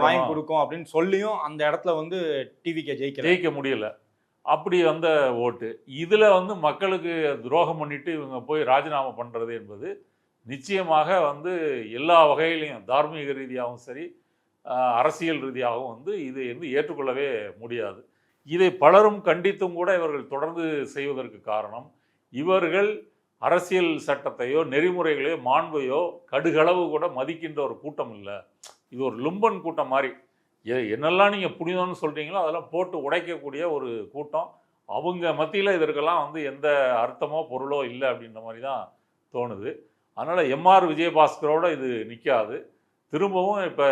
வாங்கி கொடுக்கும் அப்படின்னு சொல்லியும் அந்த இடத்துல டிவிக்கு ஜெயிக்க முடியல. அப்படி வந்த ஓட்டு இதில் மக்களுக்கு துரோகம் பண்ணிட்டு இவங்க போய் ராஜினாமா பண்ணுறது என்பது நிச்சயமாக எல்லா வகையிலையும் தார்மீக ரீதியாகவும் சரி, அரசியல் ரீதியாகவும் இது ஏற்றுக்கொள்ளவே முடியாது. இதை பலரும் கண்டித்தும் கூட இவர்கள் தொடர்ந்து செய்வதற்கு காரணம், இவர்கள் அரசியல் சட்டத்தையோ நெறிமுறைகளையோ மாண்பையோ கடுகளவு கூட மதிக்கின்ற ஒரு கூட்டம் இல்லை. இது ஒரு லும்பன் கூட்டம் மாதிரி. என்னெல்லாம் நீங்கள் புனிதம்னு சொல்கிறீங்களோ அதெல்லாம் போட்டு உடைக்கக்கூடிய ஒரு கூட்டம். அவங்க மத்தியில் இதற்கெல்லாம் எந்த அர்த்தமோ பொருளோ இல்லை அப்படின்ற மாதிரி தான் தோணுது. அதனால் எம்ஆர் விஜயபாஸ்கரோடு இது நிற்காது. திரும்பவும் இப்போ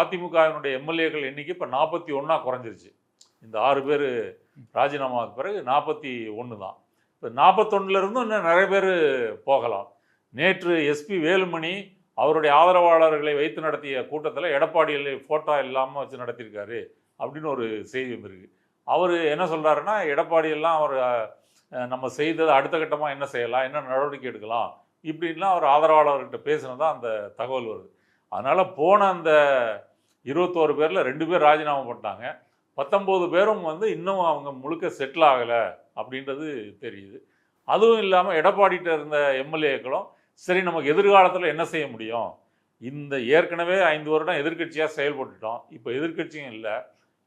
அதிமுகவினுடைய எம்எல்ஏக்கள் எண்ணிக்கை இப்போ 41 குறைஞ்சிருச்சு. இந்த 6 பேர் ராஜினாமாவுக்கு பிறகு 41 தான். இப்போ 41லேருந்தும் இன்னும் நிறைய பேர் போகலாம். நேற்று எஸ்பி வேலுமணி அவருடைய ஆதரவாளர்களை வைத்து நடத்திய கூட்டத்தில் எடப்பாடியில் ஃபோட்டோ இல்லாமல் வச்சு நடத்தியிருக்காரு அப்படின்னு ஒரு செய்தி வந்திருக்கு. அவர் என்ன சொல்கிறாருன்னா, எடப்பாடியெல்லாம் அவர் நம்ம செய்தது அடுத்த கட்டமாக என்ன செய்யலாம், என்ன நடவடிக்கை எடுக்கலாம் இப்படின்லாம் அவர் ஆதரவாளர்கிட்ட பேசினதான் அந்த தகவல் வருது. அதனால் போன அந்த 21 பேரில் 2 பேர் ராஜினாமா பண்ணிட்டாங்க. 19 பேரும் வந்து இன்னும் அவங்க முழுக்க செட்டில் ஆகலை அப்படின்றது தெரியுது. அதுவும் இல்லாமல் எடப்பாடிகிட்ட இருந்த எம்எல்ஏக்களும் சரி நமக்கு எதிர்காலத்தில் என்ன செய்ய முடியும், இந்த ஏற்கனவே 5 வருடம் எதிர்க்கட்சியாக செயல்பட்டுட்டோம், இப்போ எதிர்க்கட்சியும் இல்லை,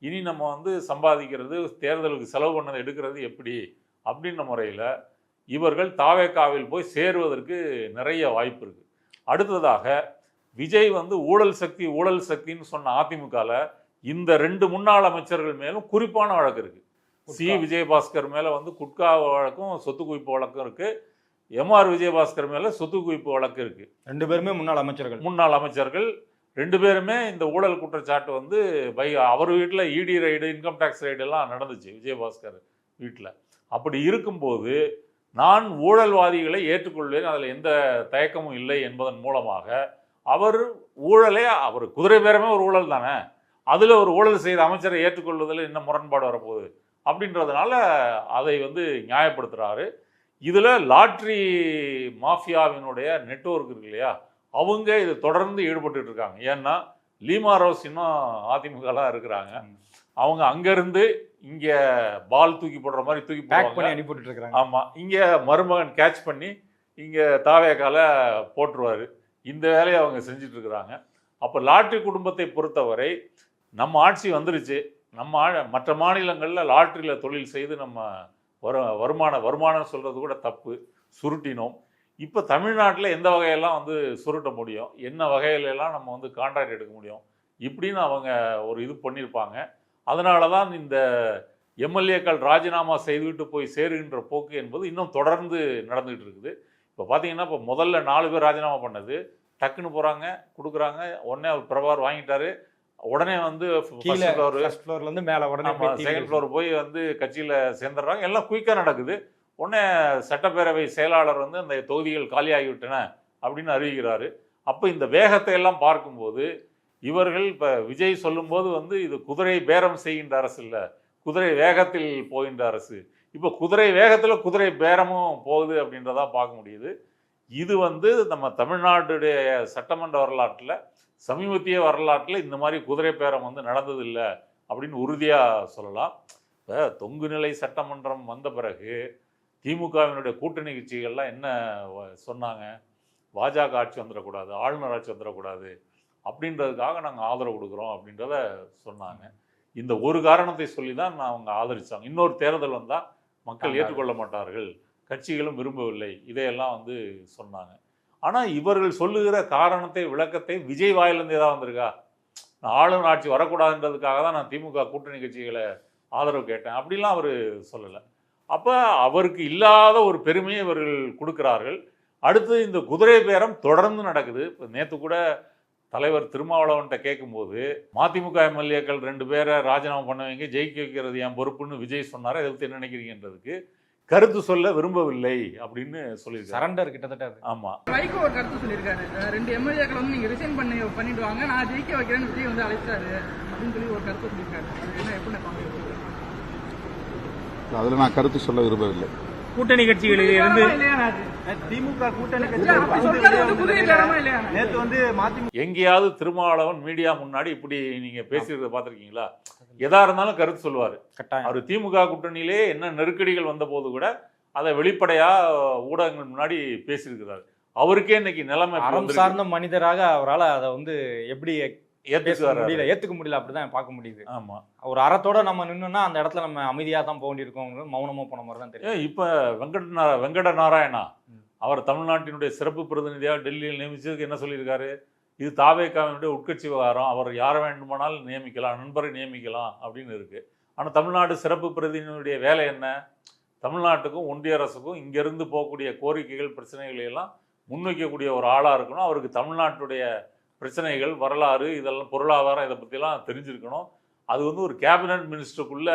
இனி நம்ம வந்து சம்பாதிக்கிறது தேர்தலுக்கு செலவு பண்ணதை எடுக்கிறது எப்படி அப்படின்ற முறையில் இவர்கள் தாவேகாவில் போய் சேருவதற்கு நிறைய வாய்ப்பு இருக்குது. அடுத்ததாக விஜய் வந்து ஊழல் சக்தின்னு சொன்ன அதிமுகவில் இந்த 2 முன்னாள் அமைச்சர்கள் மேலும் குறிப்பான வழக்கு இருக்குது. சி விஜயபாஸ்கர் மேலே வந்து குட்கா வழக்கும் சொத்து குவிப்பு வழக்கும் இருக்குது. எம்ஆர் விஜயபாஸ்கர் மேலே சொத்து குவிப்பு வழக்கு இருக்குது. 2 பேருமே முன்னாள் அமைச்சர்கள் 2 பேருமே இந்த ஊழல் குற்றச்சாட்டு வந்து அவர் வீட்டில் இடி ரைடு, இன்கம் டேக்ஸ் ரைடு எல்லாம் நடந்துச்சு விஜயபாஸ்கர் வீட்டில். அப்படி இருக்கும்போது நான் ஊழல்வாதிகளை ஏற்றுக்கொள்வேன், அதில் எந்த தயக்கமும் இல்லை என்பதன் மூலமாக அவர் குதிரை பேரமே ஒரு ஊழல் தானே, அதில் ஒரு ஊழல் செய்த அமைச்சரை ஏற்றுக்கொள்வதில் என்ன முரண்பாடு வரப்போகுது அப்படின்றதுனால அதை வந்து நியாயப்படுத்துகிறாரு. இதில் லாட்ரி மாஃபியாவினுடைய நெட்வொர்க் இருக்கு இல்லையா, அவங்க இது தொடர்ந்து ஈடுபட்டு இருக்காங்க. ஏன்னா லீமா ரோஸ் இன்னும் அதிமுகலாம் இருக்கிறாங்க. அவங்க அங்கேருந்து இங்கே பால் தூக்கி போடுற மாதிரி தூக்கி போட்டு அனுப்பிட்டு இருக்காங்க. ஆமாம், இங்கே மருமகன் கேட்ச் பண்ணி இங்கே தாவேக்கால போட்டுருவார். இந்த வேலையை அவங்க செஞ்சுட்டு இருக்கிறாங்க. அப்போ லாட்ரி குடும்பத்தை பொறுத்தவரை நம்ம ஆட்சி வந்துருச்சு, மற்ற மாநிலங்களில் லாட்ரியில் தொழில் செய்து நம்ம வருமானம் சொல்கிறது கூட தப்பு, சுருட்டினோம். இப்போ தமிழ்நாட்டில் எந்த வகையெல்லாம் வந்து சுருட்ட முடியும், என்ன வகையிலெல்லாம் நம்ம வந்து கான்ட்ராக்ட் எடுக்க முடியும் இப்படின்னு அவங்க ஒரு இது பண்ணியிருப்பாங்க. அதனால தான் இந்த எம்எல்ஏக்கள் ராஜினாமா செய்துவிட்டு போய் சேருகின்ற போக்கு என்பது இன்னும் தொடர்ந்து நடந்துகிட்டு இருக்குது. இப்போ பார்த்தீங்கன்னா இப்போ முதல்ல 4 பேர் ராஜினாமா பண்ணது டக்குன்னு போகிறாங்க, கொடுக்குறாங்க, உடனே அவர் பிரபார் வாங்கிட்டாரு, உடனே வந்து ஃபர்ஸ்ட் ஃப்ளோர்லேருந்து மேலே உடனே செகண்ட் ஃப்ளோர் போய் வந்து கட்சியில் சேர்ந்துடுறாங்க. எல்லாம் குயிக்காக நடக்குது. உடனே சட்டப்பேரவை செயலாளர் வந்து அந்த தொகுதிகள் காலியாகிவிட்டன அப்படின்னு அறிவிக்கிறாரு. அப்போ இந்த வேகத்தை எல்லாம் பார்க்கும்போது இவர்கள் இப்போ விஜய் சொல்லும்போது வந்து இது குதிரை பேரம் செய்கின்ற அரசு இல்லை, குதிரை வேகத்தில் போகின்ற அரசு. இப்போ குதிரை வேகத்தில் குதிரை பேரமும் போகுது அப்படின்றதா பார்க்க முடியுது. இது வந்து நம்ம தமிழ்நாட்டுடைய சட்டமன்ற வரலாற்றில் சமீபத்திய வரலாற்றில் இந்த மாதிரி குதிரை பேரம் வந்து நடந்ததில்லை அப்படின்னு உறுதியாக சொல்லலாம். இப்போ தொங்கு நிலை சட்டமன்றம் வந்த பிறகு திமுகவினுடைய கூட்டணி கட்சிகள்லாம் என்ன சொன்னாங்க, பாஜக ஆட்சி வந்துடக்கூடாது, ஆளுநர் ஆட்சி வந்துடக்கூடாது அப்படின்றதுக்காக நாங்கள் ஆதரவு கொடுக்குறோம் அப்படின்றத சொன்னாங்க. இந்த ஒரு காரணத்தை சொல்லி தான் அவங்க ஆதரித்தாங்க. இன்னொரு தேர்தல் வந்தால் மக்கள் ஏற்றுக்கொள்ள மாட்டார்கள், கட்சிகளும் விரும்பவில்லை, இதையெல்லாம் வந்து சொன்னாங்க. ஆனால் இவர்கள் சொல்லுகிற காரணத்தை விளக்கத்தை விஜய் வாயிலிருந்து ஏதாவது வந்திருக்கா, நான் ஆளுநர் ஆட்சி வரக்கூடாதுன்றதுக்காக தான் நான் திமுக கூட்டணி கட்சிகளை ஆதரவு கேட்டேன் அப்படிலாம் அவர் சொல்லலை. அப்போ அவருக்கு இல்லாத ஒரு பெருமையை இவர்கள் கொடுக்கிறார்கள். அடுத்து இந்த குதிரை பேரம் தொடர்ந்து நடக்குது. இப்போ நேற்று கூட தலைவர் திருமாவளவன்கிட்ட கேட்கும்போது மதிமுக எம்எல்ஏக்கள் 2 பேரை ராஜினாமா பண்ண வைங்க, ஜெயிக்க வைக்கிறது என் பொறுப்புன்னு விஜய் சொன்னார், அதை பற்றி என்ன நினைக்கிறீங்கன்றதுக்கு கருத்து சொல்ல விரும்பவில்லை அப்படின்னு சொல்லியிருக்காரு. சரண்டர் கிட்டத்தட்ட. ஆமா, வைகோ ஒரு கருத்து சொல்லியிருக்காரு, 2 எம்எல்ஏக்கள் வந்து நீங்க ரிசைன் பண்ணிட்டு வாங்க, நான் ஜெயிக்க வைக்கிறேன்னு விஜய் வந்து அழைச்சாரு அப்படின்னு சொல்லி ஒரு கருத்து சொல்லியிருக்காரு. அது எப்படி பாக்குறீங்க? அதுல நான் கருத்து சொல்ல விரும்பவில்லை. கூட்டணி கட்சிகளில் இருந்து திமுக கூட்டணி நேற்று வந்து எங்கேயாவது திருமாவளவன் மீடியா முன்னாடி இப்படி நீங்க பேசிக்கிறத பார்த்துருக்கீங்களா? எதா இருந்தாலும் கருத்து சொல்லுவாரு. அவர் திமுக கூட்டணியிலே என்ன நெருக்கடிகள் வந்த போது கூட அதை வெளிப்படையா ஊடகங்கள் முன்னாடி பேசியிருக்கிறாரு. அவருக்கே இன்னைக்கு நிலைமை அறம் சார்ந்த மனிதராக அவரால் அதை வந்து எப்படி ஏத்துக்க முடியல, அப்படிதான் பார்க்க முடியுது. ஆமா, ஒரு அறத்தோட நம்ம நின்னோம்னா அந்த இடத்துல நம்ம அமைதியா தான் போக வேண்டியிருக்கோம், மௌனமா போன மாதிரி தான் தெரியும். இப்ப வெங்கட நாராயணா அவர் தமிழ்நாட்டினுடைய சிறப்பு பிரதிநிதியாக டெல்லியில் நியமிச்சதுக்கு என்ன சொல்லியிருக்காரு, இது தாவேகாவினுடைய உட்கட்சி விவகாரம், அவர் யாரை வேண்டுமானாலும் நியமிக்கலாம், நண்பரை நியமிக்கலாம் அப்படின்னு இருக்கு. ஆனால் தமிழ்நாடு சிறப்பு பிரதிநிதியினுடைய வேலை என்ன? தமிழ்நாட்டுக்கும் ஒன்றிய அரசுக்கும் இங்கிருந்து போகக்கூடிய கோரிக்கைகள் பிரச்சனைகளை எல்லாம் முன்வைக்கக்கூடிய ஒரு ஆளாக இருக்கணும். அவருக்கு தமிழ்நாட்டுடைய பிரச்சனைகள், வரலாறு, இதெல்லாம் பொருளாதாரம், இதை பற்றிலாம் தெரிஞ்சிருக்கணும். அது வந்து ஒரு கேபினட் மினிஸ்டருக்குள்ள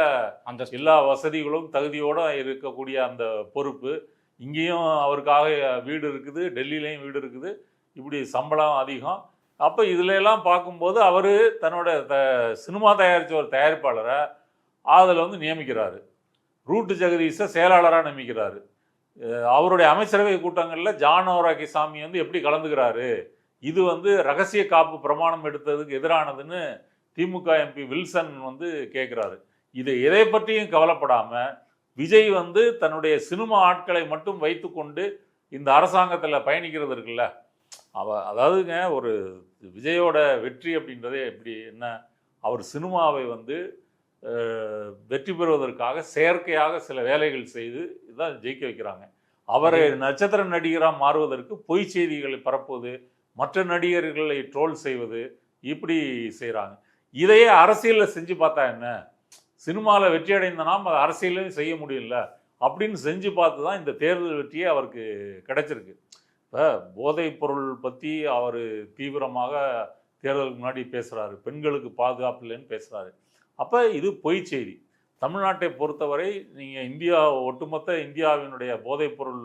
அந்த எல்லா வசதிகளும் தகுதியோடு இருக்கக்கூடிய அந்த பொறுப்பு. இங்கேயும் அவருக்காக வீடு இருக்குது, டெல்லியிலையும் வீடு இருக்குது, இப்படி சம்பளம் அதிகம். அப்போ இதில் எல்லாம் பார்க்கும்போது அவர் தன்னோட சினிமா தயாரித்த ஒரு தயாரிப்பாளரை அதில் வந்து நியமிக்கிறாரு, ரூட்டு ஜெகதீஷை செயலாளராக நியமிக்கிறாரு. அவருடைய அமைச்சரவை கூட்டங்களில் ஜானோராகிசாமி வந்து எப்படி கலந்துக்கிறாரு, இது வந்து ரகசிய காப்பு பிரமாணம் எடுத்ததுக்கு எதிரானதுன்னு திமுக எம்பி வில்சன் வந்து கேட்குறாரு. இது எதை பற்றியும் கவலைப்படாமல் விஜய் வந்து தன்னுடைய சினிமா ஆட்களை மட்டும் வைத்துக்கொண்டு இந்த அரசாங்கத்தில் பயணிக்கிறது இருக்குல்ல, அதாவதுங்க ஒரு விஜயோட வெற்றி அப்படின்றதே எப்படி என்ன, அவர் சினிமாவை வந்து வெற்றி பெறுவதற்காக செயற்கையாக சில வேலைகள் செய்து இதான் ஜெயிக்க வைக்கிறாங்க. அவரை நட்சத்திர நடிகராக மாறுவதற்கு பொய் செய்திகளை பரப்புவது, மற்ற நடிகர்களை ட்ரோல் செய்வது, இப்படி செய்கிறாங்க. இதையே அரசியலில் செஞ்சு பார்த்தா என்ன, சினிமாவில் வெற்றி அடைந்தனா அது அரசியலையும் செய்ய முடியல அப்படின்னு செஞ்சு பார்த்து தான் இந்த தேர்தல் வெற்றியே அவருக்கு கிடைச்சிருக்கு. இப்போ போதைப் பொருள் பற்றி அவர் தீவிரமாக தேர்தலுக்கு முன்னாடி பேசுகிறாரு, பெண்களுக்கு பாதுகாப்பு இல்லைன்னு பேசுகிறாரு. அப்போ இது பொய் செய்தி. தமிழ்நாட்டை பொறுத்தவரை நீங்கள் இந்தியா ஒட்டுமொத்த இந்தியாவினுடைய போதைப்பொருள்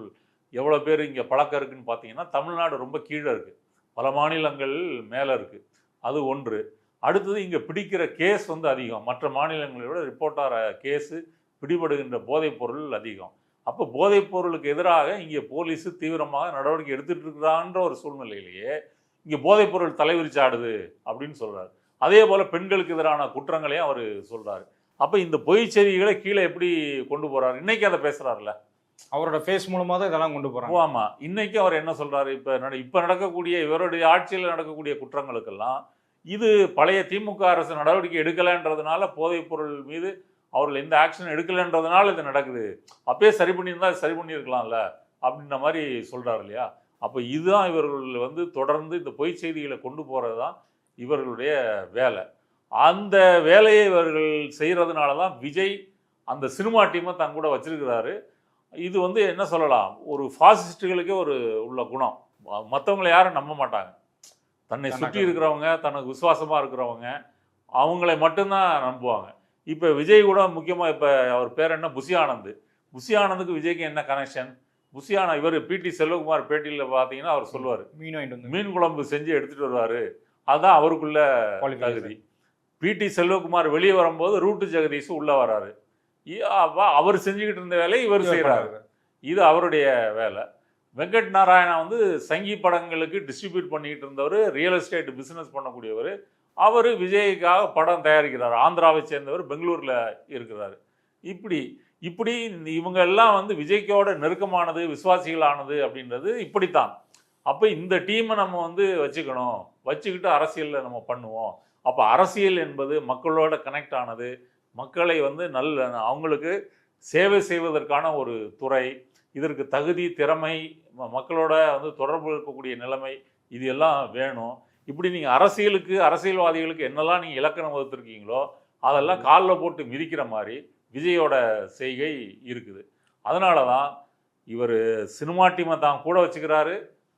எவ்வளோ பேர் இங்கே பழக்கம் இருக்குதுன்னு பார்த்தீங்கன்னா தமிழ்நாடு ரொம்ப கீழே இருக்குது, பல மாநிலங்கள் மேலே இருக்குது. அது ஒன்று. அடுத்தது இங்கே பிடிக்கிற கேஸ் வந்து அதிகம், மற்ற மாநிலங்களை விட ரிப்போர்ட் ஆகிற கேஸு பிடிபடுகின்ற போதைப்பொருள் அதிகம். அப்போ போதைப்பொருளுக்கு எதிராக இங்கே போலீஸு தீவிரமாக நடவடிக்கை எடுத்துகிட்டு இருக்கிறான்ற ஒரு சூழ்நிலையிலேயே இங்கே போதைப்பொருள் தலைவிரிச்சாடுது அப்படின்னு சொல்கிறார். அதே போல் பெண்களுக்கு எதிரான குற்றங்களையும் அவர் சொல்கிறாரு. அப்போ இந்த பொய் செய்திகளை கீழே எப்படி கொண்டு போகிறார்? இன்றைக்கி அதை பேசுகிறாருல்ல, அவரோட ஃபேஸ் மூலமாக தான் இதெல்லாம் கொண்டு போகிறாங்க. ஆமாம், இன்றைக்கி அவர் என்ன சொல்கிறாரு, இப்போ நடக்கக்கூடிய இவருடைய ஆட்சியில் நடக்கக்கூடிய குற்றங்களுக்கெல்லாம் இது பழைய திமுக அரசு நடவடிக்கை எடுக்கலைன்றதுனால, போதைப்பொருள் மீது அவர்கள் எந்த ஆக்ஷன் எடுக்கலைன்றதுனால இது நடக்குது, அப்பயே சரி பண்ணியிருந்தா சரி பண்ணியிருக்கலாம்ல அப்படின்ற மாதிரி சொல்கிறார் இல்லையா. அப்போ இதுதான் இவர்கள் வந்து தொடர்ந்து இந்த பொய் செய்திகளை கொண்டு போகிறது தான் இவர்களுடைய வேலை. அந்த வேலையை இவர்கள் செய்கிறதுனால தான் விஜய் அந்த சினிமா டீமை தன் கூட வச்சிருக்கிறாரு. இது வந்து என்ன சொல்லலாம், ஒரு ஃபாசிஸ்ட்டுகளுக்கே ஒரு உள்ள குணம். மற்றவங்களை யாரும் நம்ப மாட்டாங்க, தன்னை சுற்றி இருக்கிறவங்க, தனக்கு விசுவாசமாக இருக்கிறவங்க, அவங்களை மட்டும்தான் நம்புவாங்க. இப்போ விஜய் கூட முக்கியமாக இப்போ அவர் பேர் என்ன, புஷி ஆனந்த். புஷி ஆனந்துக்கு விஜய்க்கு என்ன கனெக்ஷன்? புஷி ஆனந்த் இவர் பிடி செல்வகுமார் பேட்டியில் பார்த்தீங்கன்னா அவர் சொல்லுவார், மீன் குழம்பு செஞ்சு எடுத்துகிட்டு வருவார், அதுதான் அவருக்குள்ள தகுதி. பிடி செல்வகுமார் வெளியே வரும்போது ரூட்டு ஜெகதீஷ் உள்ளே வராரு, அவர் செஞ்சுக்கிட்டு இருந்த வேலையை இவர் செய்கிறாரு, இது அவருடைய வேலை. வெங்கட் நாராயணா வந்து சங்கி படங்களுக்கு டிஸ்ட்ரிபியூட் பண்ணிக்கிட்டு இருந்தவர், ரியல் எஸ்டேட் பிஸ்னஸ் பண்ணக்கூடியவர். அவர் விஜய்க்காக படம் தயாரிக்கிறார், ஆந்திராவை சேர்ந்தவர், பெங்களூரில் இருக்கிறார். இப்படி இவங்க எல்லாம் வந்து விஜய்க்கோட நெருக்கமானது, விசுவாசிகளானது அப்படின்றது இப்படித்தான். அப்போ இந்த டீமை நம்ம வந்து வச்சுக்கிட்டு அரசியலில் நம்ம பண்ணுவோம். அப்போ அரசியல் என்பது மக்களோட கனெக்ட் ஆனது, மக்களை வந்து அவங்களுக்கு சேவை செய்வதற்கான ஒரு துறை. இதற்கு தகுதி, திறமை, மக்களோட வந்து தொடர்பு இருக்கக்கூடிய நிலைமை, இது எல்லாம் வேணும். இப்படி நீங்கள் அரசியல்வாதிகளுக்கு என்னெல்லாம் நீங்கள் இலக்கணம் வகுத்துருக்கீங்களோ அதெல்லாம் காலில் போட்டு மிதிக்கிற மாதிரி விஜயோட செய்கை இருக்குது. அதனால தான் இவர் சினிமா டீமை தான் கூட வச்சுக்கிறாரு,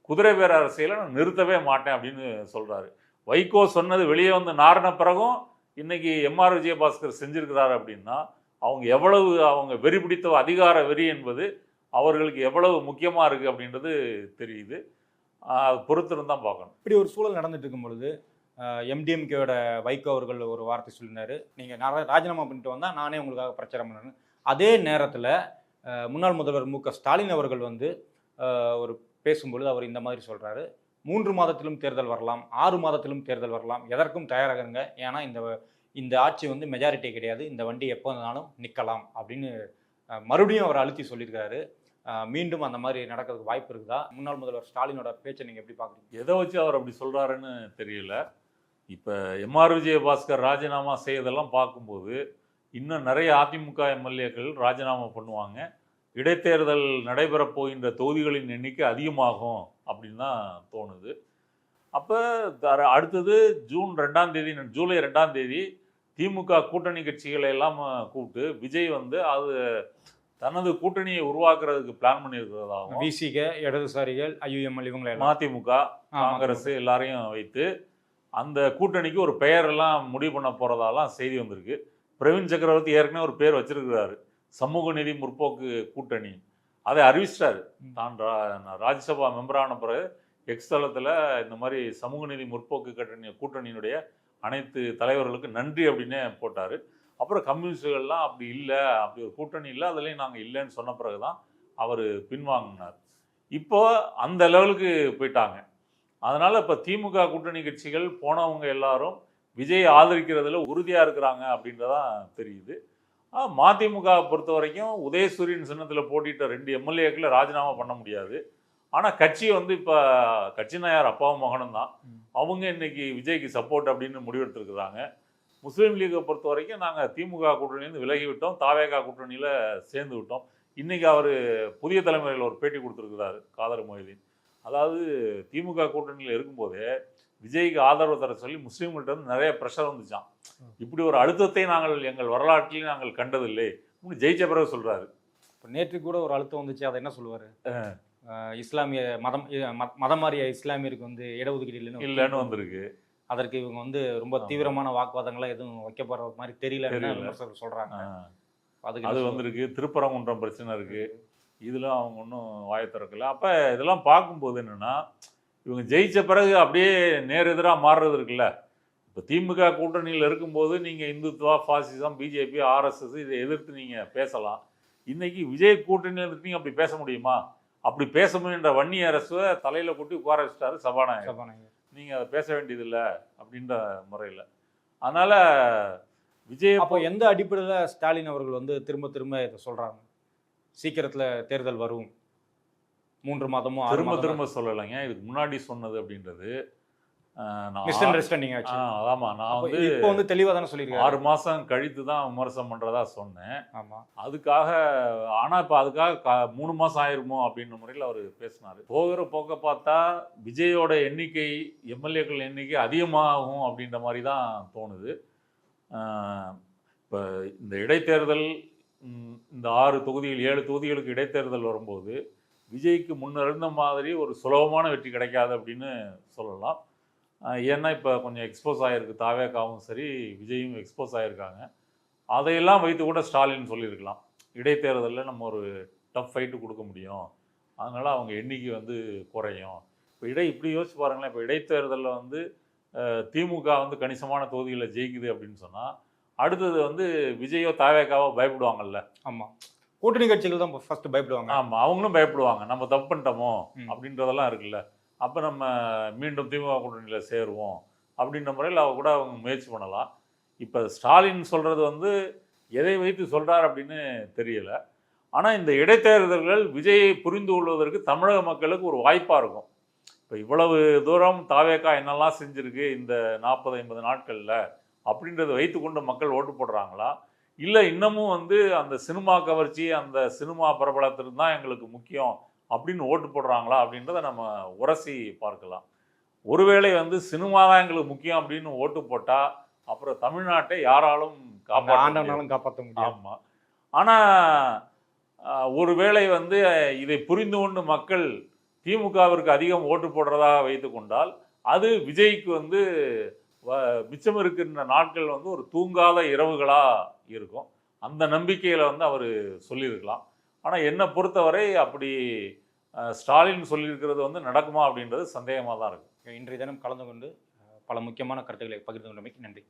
குதிரை பேர அரசியலை நான் நிறுத்தவே மாட்டேன் அப்படின்னு சொல்கிறாரு. வைகோ சொன்னது வெளியே வந்து நாரின பிறகும் இன்னைக்கு எம்ஆர் விஜயபாஸ்கர் செஞ்சிருக்கிறாரு அப்படின்னா அவங்க வெறி பிடித்த அதிகார வெறி என்பது அவர்களுக்கு எவ்வளவு முக்கியமாக இருக்குது அப்படின்றது தெரியுது. பொறுத்திருந்தான் பார்க்கணும். இப்படி ஒரு சூழல் நடந்துட்டு இருக்கும் பொழுது எம்டிஎம்கேயோட வைகோ அவர்கள் ஒரு வார்த்தை சொல்லினாரு, நீங்கள் ராஜினாமா பண்ணிட்டு வந்தால் நானே உங்களுக்காக பிரச்சாரம் பண்ணேன்னு. அதே நேரத்தில் முன்னாள் முதல்வர் மு க ஸ்டாலின் அவர்கள் வந்து ஒரு பேசும்பொழுது அவர் இந்த மாதிரி சொல்கிறாரு, 3 மாதத்திலும் தேர்தல் வரலாம், 6 மாதத்திலும் தேர்தல் வரலாம், எதற்கும் தயாராகுங்க, ஏன்னா இந்த ஆட்சி வந்து மெஜாரிட்டி கிடையாது, இந்த வண்டி எப்போ இருந்தாலும் நிற்கலாம் அப்படின்னு மறுபடியும் அவர் அழுத்தி சொல்லியிருக்காரு. மீண்டும் அந்த மாதிரி நடக்கிறதுக்கு வாய்ப்பு இருக்குதா? முன்னாள் முதல்வர் ஸ்டாலினோட பேச்சை நீங்கள் எப்படி பார்க்குறீங்க? எதை வச்சு அவர் அப்படி சொல்கிறாருன்னு தெரியல. இப்போ எம்ஆர் விஜயபாஸ்கர் ராஜினாமா செய்யறதெல்லாம் பார்க்கும்போது இன்னும் நிறைய அதிமுக எம்எல்ஏக்கள் ராஜினாமா பண்ணுவாங்க, இடைத்தேர்தல் நடைபெறப் போகின்ற தொகுதிகளின் எண்ணிக்கை அதிகமாகும் அப்படின்னு தான் தோணுது. அப்போ அடுத்தது ஜூலை 2ஆம் தேதி திமுக கூட்டணி கட்சிகளை எல்லாம் கூப்பிட்டு விஜய் வந்து அது தனது கூட்டணியை உருவாக்குறதுக்கு பிளான் பண்ணியிருக்கிறதாகவும், விசிக, இடதுசாரிகள், ஐயுஎம்எல், இவங்களை மதிமுக, காங்கிரஸ் எல்லாரையும் வைத்து அந்த கூட்டணிக்கு ஒரு பெயரெல்லாம் முடிவு பண்ண போகிறதாலாம் செய்தி வந்திருக்கு. பிரவீன் சக்கரவர்த்தி ஏற்கனவே ஒரு பேர் வச்சிருக்கிறாரு, சமூக நீதி முற்போக்கு கூட்டணி. அதை அறிவிச்சிட்டாரு. தான் ராஜ்யசபா மெம்பரான பிறகு எக்ஸ் தளத்தில் இந்த மாதிரி சமூக நீதி முற்போக்கு கூட்டணியினுடைய அனைத்து தலைவர்களுக்கு நன்றி அப்படின்னே போட்டார். அப்புறம் கம்யூனிஸ்டுகள்லாம் அப்படி இல்லை, அப்படி ஒரு கூட்டணி இல்லை, அதுலேயும் நாங்கள் இல்லைன்னு சொன்ன பிறகு தான் அவர் பின்வாங்கினார். இப்போ அந்த லெவலுக்கு போயிட்டாங்க. அதனால் இப்போ திமுக கூட்டணி கட்சிகள் போனவங்க எல்லாரும் விஜய் ஆதரிக்கிறதுல உறுதியாக இருக்கிறாங்க அப்படின்றதான் தெரியுது. மதிமுக பொறுத்த வரைக்கும் உதயசூரியன் சின்னத்தில் போட்டிட்ட 2 எம்எல்ஏக்களை ராஜினாமா பண்ண முடியாது. ஆனால் கட்சி வந்து இப்போ கட்சினா யார், அப்பாவும் மகனும் தான். அவங்க இன்னைக்கு விஜய்க்கு சப்போர்ட் அப்படின்னு முடிவெடுத்துருக்குறாங்க. முஸ்லீம் லீகை பொறுத்த வரைக்கும் நாங்கள் திமுக கூட்டணியிலேருந்து விலகி விட்டோம், தாவேகா கூட்டணியில் சேர்ந்து விட்டோம். இன்றைக்கி அவர் புதிய தலைமுறையில் ஒரு பேட்டி கொடுத்துருக்கிறாரு காதர் மொய்தீன். அதாவது திமுக கூட்டணியில் இருக்கும்போதே விஜய்க்கு ஆதரவு தர சொல்லி முஸ்லீம்கள்ட்ட வந்து நிறைய ப்ரெஷர் வந்துச்சான். இப்படி ஒரு அழுத்தத்தை நாங்கள் எங்கள் வரலாற்றிலே நாங்கள் கண்டதில்லை அப்படின்னு ஜெயிச்ச பிறகு சொல்கிறாரு. இப்போ நேற்று கூட ஒரு அழுத்தம் வந்துச்சு, அதை என்ன சொல்லுவார்? இஸ்லாமிய மதம் மாறிய இஸ்லாமியருக்கு வந்து இடஒதுக்கீடு இல்லைன்னு வந்திருக்கு. அதற்கு இவங்க வந்து ரொம்ப தீவிரமான வாக்குவாதங்கள்லாம் எதுவும் வைக்கப்படுற மாதிரி தெரியலன்னு விமர்சகர்கள் சொல்கிறாங்க. அது வந்திருக்கு. திருப்பரங்குன்றம் பிரச்சனை இருக்குது, இதெல்லாம் அவங்க ஒன்றும் வாயை திறக்கல. அப்போ இதெல்லாம் பார்க்கும்போது என்னென்னா, இவங்க ஜெயித்த பிறகு அப்படியே நேர் எதிராக மாறுறது இருக்குல்ல. இப்போ திமுக கூட்டணியில் இருக்கும்போது நீங்கள் இந்துத்துவா, ஃபாசிசம், பிஜேபி, ஆர்எஸ்எஸ் இதை எதிர்த்து நீங்கள் பேசலாம். இன்றைக்கி விஜய் கூட்டணியில் இருந்துட்டு நீங்கள் அப்படி பேச முடியுமா? அப்படி பேச முடியுன்ற வன்னி அரசை தலையில் கொட்டி உட்கார வச்சிட்டாரு சபாநாயகர். நீங்கள் அதை பேச வேண்டியதில்லை அப்படின்ற முறையில். அதனால் விஜய் அப்போ எந்த அடிப்படையில் ஸ்டாலின் அவர்கள் வந்து திரும்ப திரும்ப இதை சொல்கிறாங்க? சீக்கிரத்தில் தேர்தல் வரும், 3 மாதமும் திரும்ப சொல்லலைங்க. இதுக்கு முன்னாடி சொன்னது அப்படின்றது நான் வந்து இப்போ வந்து தெளிவாக தானே சொல்லியிருக்கேன். 6 மாதம் கழித்து தான் விமர்சனம் பண்ணுறதா சொன்னேன். ஆமாம், அதுக்காக. ஆனால் இப்போ அதுக்காக 3 மாதம் ஆயிருமோ அப்படின்ற முறையில் அவர் பேசினார். போகிற போக்க பார்த்தா விஜயோட எண்ணிக்கை, எம்எல்ஏக்கள் எண்ணிக்கை அதிகமாகும் அப்படின்ற மாதிரி தான் தோணுது. இப்போ இந்த இடைத்தேர்தல், இந்த 6 தொகுதிகள் 7 தொகுதிகளுக்கு இடைத்தேர்தல் வரும்போது விஜய்க்கு முன்னிருந்த மாதிரி ஒரு சுலபமான வெற்றி கிடைக்காது அப்படின்னு சொல்லலாம். ஏன்னா இப்போ கொஞ்சம் எக்ஸ்போஸ் ஆகிருக்கு, தாவேகாவும் சரி விஜயும் எக்ஸ்போஸ் ஆகிருக்காங்க. அதையெல்லாம் வைத்து கூட ஸ்டாலின் சொல்லியிருக்கலாம், இடைத்தேர்தலில் நம்ம ஒரு டஃப் ஃபைட்டு கொடுக்க முடியும், அதனால் அவங்க எண்ணிக்கை வந்து குறையும். இப்போ இப்படி யோசிச்சு பாருங்களேன். இப்போ இடைத்தேர்தலில் வந்து திமுக வந்து கணிசமான தொகுதிகளில் ஜெயிக்குது அப்படின்னு சொன்னால் அடுத்தது வந்து விஜயோ தாவேகாவோ பயப்படுவாங்கல்ல. ஆமாம், கூட்டணி கட்சிகள் தான் ஃபர்ஸ்ட் பயப்படுவாங்க. ஆமாம், அவங்களும் பயப்படுவாங்க, நம்ம தப்பு பண்ணிட்டோமோ அப்படின்றதெல்லாம் இருக்குல்ல. அப்போ நம்ம மீண்டும் திமுக கூட்டணியில் சேருவோம் அப்படின்ற முறையில் அவங்க முயற்சி பண்ணலாம். இப்போ ஸ்டாலின் சொல்கிறது வந்து எதை வைத்து சொல்கிறார் அப்படின்னு தெரியல. ஆனால் இந்த இடைத்தேர்தல்கள் விஜயை புரிந்து கொள்வதற்கு தமிழக மக்களுக்கு ஒரு வாய்ப்பாக இருக்கும். இப்போ இவ்வளவு தூரம் தாவேகா என்னெல்லாம் செஞ்சுருக்கு இந்த 40-50 நாட்களில் அப்படின்றத வைத்துக்கொண்டு மக்கள் ஓட்டு போடுறாங்களா, இல்லை இன்னமும் வந்து அந்த சினிமா கவர்ச்சி, அந்த சினிமா பிரபலத்திற்கு தான் எங்களுக்கு முக்கியம் அப்படின்னு ஓட்டு போடுறாங்களா அப்படின்றத நம்ம உரசி பார்க்கலாம். ஒருவேளை வந்து சினிமா தான் எங்களுக்கு முக்கியம் அப்படின்னு ஓட்டு போட்டால் அப்புறம் தமிழ்நாட்டை யாராலும் காப்பாற்ற முடியும். ஆமாம். ஆனால் ஒருவேளை வந்து இதை புரிந்து கொண்டு மக்கள் திமுகவிற்கு அதிகம் ஓட்டு போடுறதாக வைத்து கொண்டால் அது விஜய்க்கு வந்து மிச்சம் இருக்கின்ற நாட்கள் வந்து ஒரு தூங்காத இரவுகளாக இருக்கும். அந்த நம்பிக்கையில் வந்து அவர் சொல்லியிருக்கலாம். ஆனால் என்னை பொறுத்தவரை அப்படி ஸ்டாலின் சொல்லியிருக்கிறது வந்து நடக்குமா அப்படின்றது சந்தேகமாக தான் இருக்குது. இன்றைய தினம் கலந்து கொண்டு பல முக்கியமான கருத்துக்களை பகிர்ந்து கொண்டமைக்கு நன்றி.